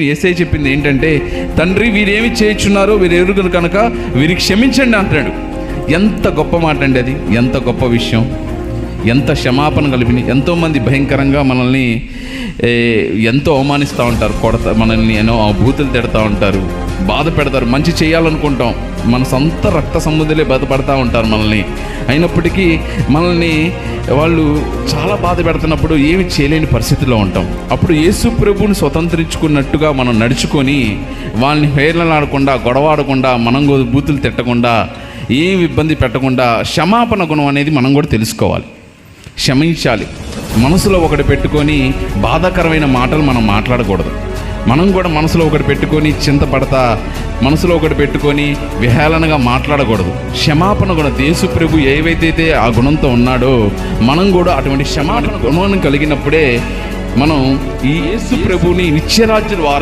యేసయ్య చెప్పింది ఏంటంటే, తండ్రి వీరేమి చేయుచున్నారో వీరు ఎరుగరు కనుక వీరికి క్షమించండి అంటాడు. ఎంత గొప్ప మాట అండి అది, ఎంత గొప్ప విషయం, ఎంత క్షమాపణ కలిపిన. ఎంతోమంది భయంకరంగా మనల్ని ఎంతో అవమానిస్తూ ఉంటారు, మనల్ని ఎన్నో బూతులు తిడతా ఉంటారు, బాధ పెడతారు. మంచి చేయాలనుకుంటాం, మన సొంత రక్త సంబంధులే బాధపడతా ఉంటారు మనల్ని. అయినప్పటికీ మనల్ని వాళ్ళు చాలా బాధ పెడుతున్నప్పుడు ఏమి చేయలేని పరిస్థితిలో ఉంటాం. అప్పుడు యేసు ప్రభువుని స్వతంత్రించుకున్నట్టుగా మనం నడుచుకొని వాళ్ళని హేళనలాడకుండా, గొడవాడకుండా, మనం బూతులు తిట్టకుండా, ఏమి ఇబ్బంది పెట్టకుండా క్షమాపణ గుణం అనేది మనం కూడా తెలుసుకోవాలి. క్షమించాలి. మనసులో ఒకటి పెట్టుకొని బాధాకరమైన మాటలు మనం మాట్లాడకూడదు. మనం కూడా మనసులో ఒకటి పెట్టుకొని చింతపడతా, మనసులో ఒకటి పెట్టుకొని విహేళనగా మాట్లాడకూడదు. క్షమాపణ గుణం, యేసు ప్రభు ఏవైతే ఆ గుణంతో ఉన్నాడో మనం కూడా అటువంటి క్షమాపణ గుణం కలిగినప్పుడే మనం ఈ యేసు ప్రభుని నిత్యరాజ్య